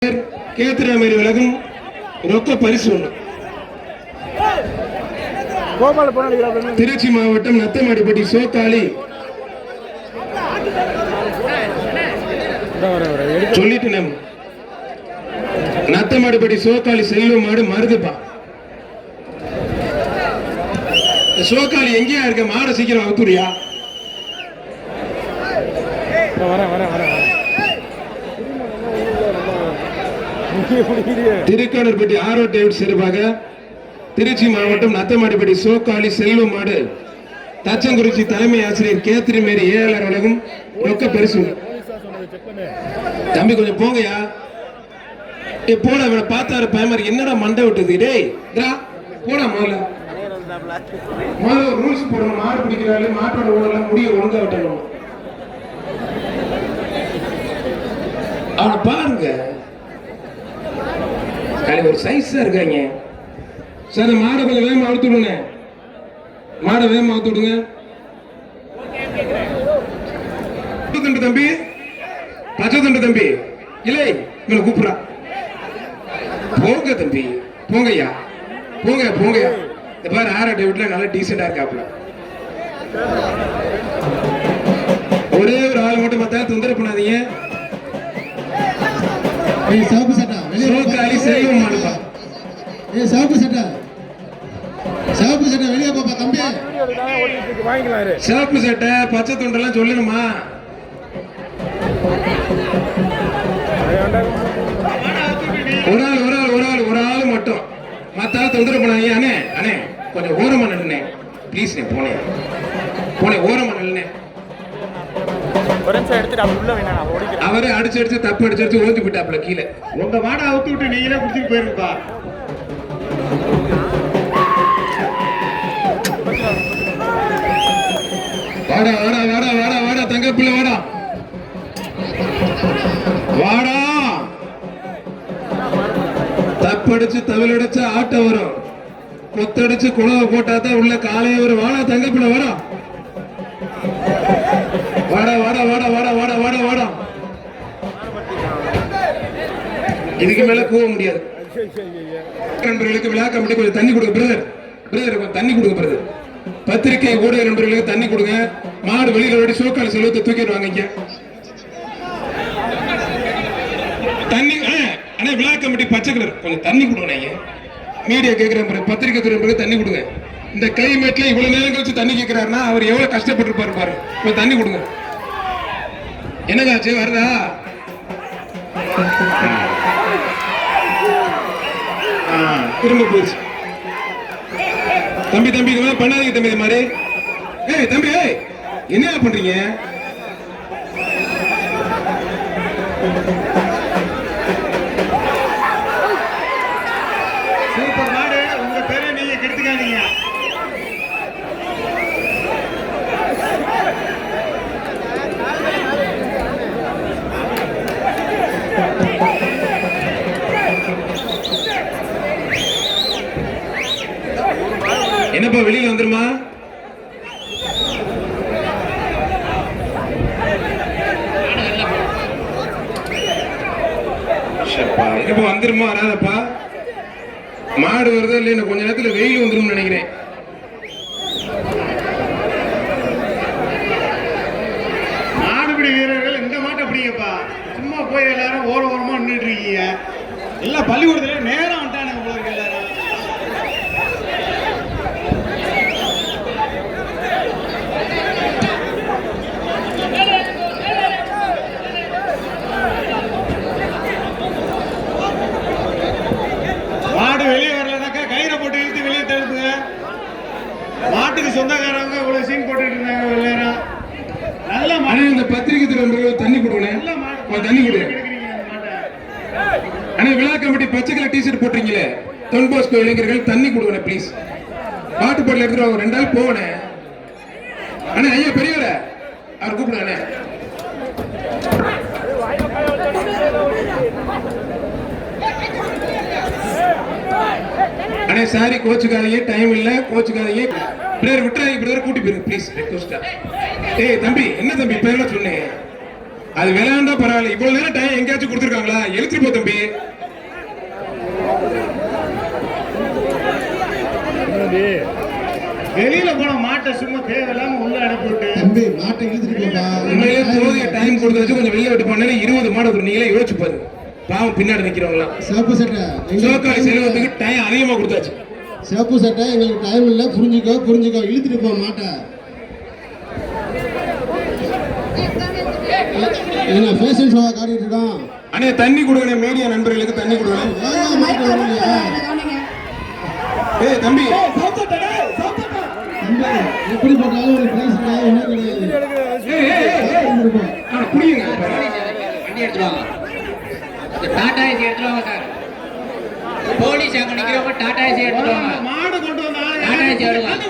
கேத்திராமேரி விலகும் ரொக்க பரிசு ஒன்று. திருச்சி மாவட்டம் நத்தமாடிப்பட்டி சோக்காளி சொல்லிட்டு நம்ம நத்தமாடிப்பட்டி சோக்காளி செல்வம் மாடு மருதுப்பா. சோக்காளி எங்கேயா இருக்க? மாட சீக்கிரம் அவுத்துறியா? திருக்கானூர்பட்டி ஆரோ டேவிட் சிறப்பாக திருச்சி மாவட்டம் நத்தமாடிப்பட்டி சோக்காளி செல்வம் மாடு தச்சங்குறிச்சி தலைமை ஆசிரியர் கேத்திரிமேரி ஏஆர் உலகம் ரொக்க பரிசு. தம்பி கொஞ்சம் போங்கயா. போன அவனை பார்த்தாரு பயமாரி என்னடா மண்டை விட்டது. டேய் போடா முதல்ல ரூல்ஸ் போடணும். மாடு பிடிக்கிறாரு மாட்டோட ஊழலாம் முடிய ஒழுங்கா விட்டணும். அவனை பாருங்க ஒரு சைஸா இருக்காங்க சார். மாடை கொஞ்சம் வேகமா அவுத்து விடுங்க. மாடை வேகமா அவுத்து விடுங்க தம்பி. பச்சை தம்பி இல்லை இவனை கூப்பிடுறா. போங்க தம்பி போங்கய்யா போங்கய்யா. இந்த பாரு ஆரா டேவிட்ல நல்லா டீசெண்டா இருக்காப்ல. ஒரே ஒரு ஆள் மட்டும் பார்த்தா தொந்தரவு பண்ணாதீங்க. சாப்பு சட்டா சோக்காளி செல்வம் மாடுப்பா. சாப்பு சட்டா வெளியே பாப்பா தம்பி. சிவப்பு சட்டை பச்சை தொண்டெல்லாம் சொல்லணுமா? ஒரு ஆள் மட்டும் மத்த தொந்தரவு பண்ணாங்க. அண்ணே கொஞ்சம் ஓரமா நில்லுனே ப்ளீஸ். போனேன் ஓரமா நில்லுனே. அவரே அடிச்சு தப்பு அடிச்சு ஓட்டி விட்டாப்ல கீழே. உங்க மாடை அவுத்து விட்டு நீங்களே குடிச்சிட்டு போயிருப்பா. வாடா தங்க பிள்ளை வாடா. தப்படிச்சு தவிலடிச்சு ஆட்ட வரும். கொத்தடிச்சு குழவை போட்டாதான் உள்ள காலையே வரும். வாடா தங்க பிள்ளை வாடா. இதுக்கு மேல போக முடியாது. நண்பர்களுக்கு விழா கமிட்டி கொஞ்சம் தண்ணி கொடுங்க பிரதர். கொஞ்சம் தண்ணி கொடுங்க பிரதர். பத்திரிகை ஊடக நண்பர்களுக்கு தண்ணி கொடுங்க. மாடு வெளியில ஓடி சோக்கால செல்வத்தை தூக்கிடுவாங்க. இங்க தண்ணி அண்ணே விழா கமிட்டி பச்சை கலர் கொஞ்சம் தண்ணி கொடுங்க. மீடியா கேட்கிற பத்திரிகை துறை தண்ணி கொடுங்க. இந்த கிளைமேட்ல இவ்வளவு நேரம் கழிச்சு தண்ணி கேட்கிறாருன்னா அவர் எவ்வளவு கஷ்டப்பட்டு பாரு. கொஞ்சம் தண்ணி கொடுங்க. என்னதாச்சு வருதா? திரும்ப போச்சு. தம்பி பண்ணாதீங்க தம்பி. இது மாதிரி தம்பி என்ன பண்றீங்க? சூப்பர் மாடு. உங்க பேரை நீங்க கெடுத்துக்காதீங்க. என்னப்பா வெளியில வந்துருமா? என்னப்பா வந்துருமா? வராதப்பா. மாடு வருதா இல்லையா? கொஞ்ச நேரத்துல வெயில் வந்துரும் நினைக்கிறேன். மாடுபிடி வீரர்கள் இந்த மாட்டை பிடிங்கப்பா. சும்மா போய் எல்லாரும் ஓரமா நின்றுட்டு இருக்கீங்க. எல்லாம் பள்ளிக்கூடத்துல நேரம் வந்துட்டானுங்க உங்களுக்கு எல்லாரும். மாடு வெளியே வரலனாக்கா கயிறை போட்டு இழுத்து வெளியே தடுப்புங்க. மாட்டுக்கு சொந்தக்காரங்க இவ்வளவு சீன் போட்டுட்டு இருந்தாங்க எல்லாரும். நல்ல மாடு. இந்த பத்திரிகை துறை தண்ணி கொடுங்க. தண்ணி கொடுங்க. அண்ணா விழா கமிட்டி பச்சை கலர் டிஷர்ட் போட்டீங்களே தொன் பாஸ்கோ இளைஞர்கள் தண்ணி கொடுங்க ப்ளீஸ். பாட்டு பாடல எடுத்துட்டு அவங்க 2 நாள் போனே. அண்ணா ஐயா பெரியவர அவர் கூப்பிடுங்க. அண்ணே சாரி கோச்சுக்காதீங்க. டைம் இல்ல கோச்சுக்காதீங்க. பிரதர் விட்டுறாங்க. பிரதர் கூட்டி போயிருங்க ப்ளீஸ். ரெக்வஸ்டா. தம்பி என்ன தம்பி பேர்ல சொன்னேன்? அது விளையாண்டா பரவாயில்ல. இவ்வளவு நேரம் டைம் எங்கேயாச்சும் கொடுத்துருக்காங்களா? எழுத்துட்டு போ தம்பி. வெளியில போன மாட்டை சும்மா தேவையில்லாம உள்ள அனுப்பிவிட்டு தம்பி மாட்டை இழுத்துட்டு போப்பா. உண்மையிலே போதிய டைம் கொடுத்து வச்சு கொஞ்சம் வெளியே விட்டு பண்ணல 20 மாடு வரும். நீங்களே யோசிச்சு பாருங்க. பாவம் பின்னாடி நிக்கிறவங்களாம். சிவப்பு சட்டை சிவகாளி செல்வத்துக்கு டைம் அதிகமா கொடுத்தாச்சு. சிவப்பு சட்டை எங்களுக்கு டைம் இல்லை, புரிஞ்சுக்கோ இழுத்துட்டு போ மாட்டை. என்ன ஃபேஷன் ஷோவா காட்டிட்டு இருக்கோம். அண்ணே தண்ணி கொடுங்க, மீடியா நண்பர்களுக்கு தண்ணி கொடுங்க. ஏன் மாட்டை வரலையா ஏய் தம்பி, தம்பி? எப்படி போட்டாலும் ஒரு பிரைஸ் ஒன்றும் கிடையாது. புரியுங்க. வண்டி எடுத்துருவாங்க. டாடா ஏசி எடுத்துருவாங்க சார். போலீஸ் அங்க நிக்கிறவங்க டாடா ஏசி எடுத்துருவாங்க. மாடு கொண்டு வந்தாலும் டாடா ஏசி எடுக்கலாம்.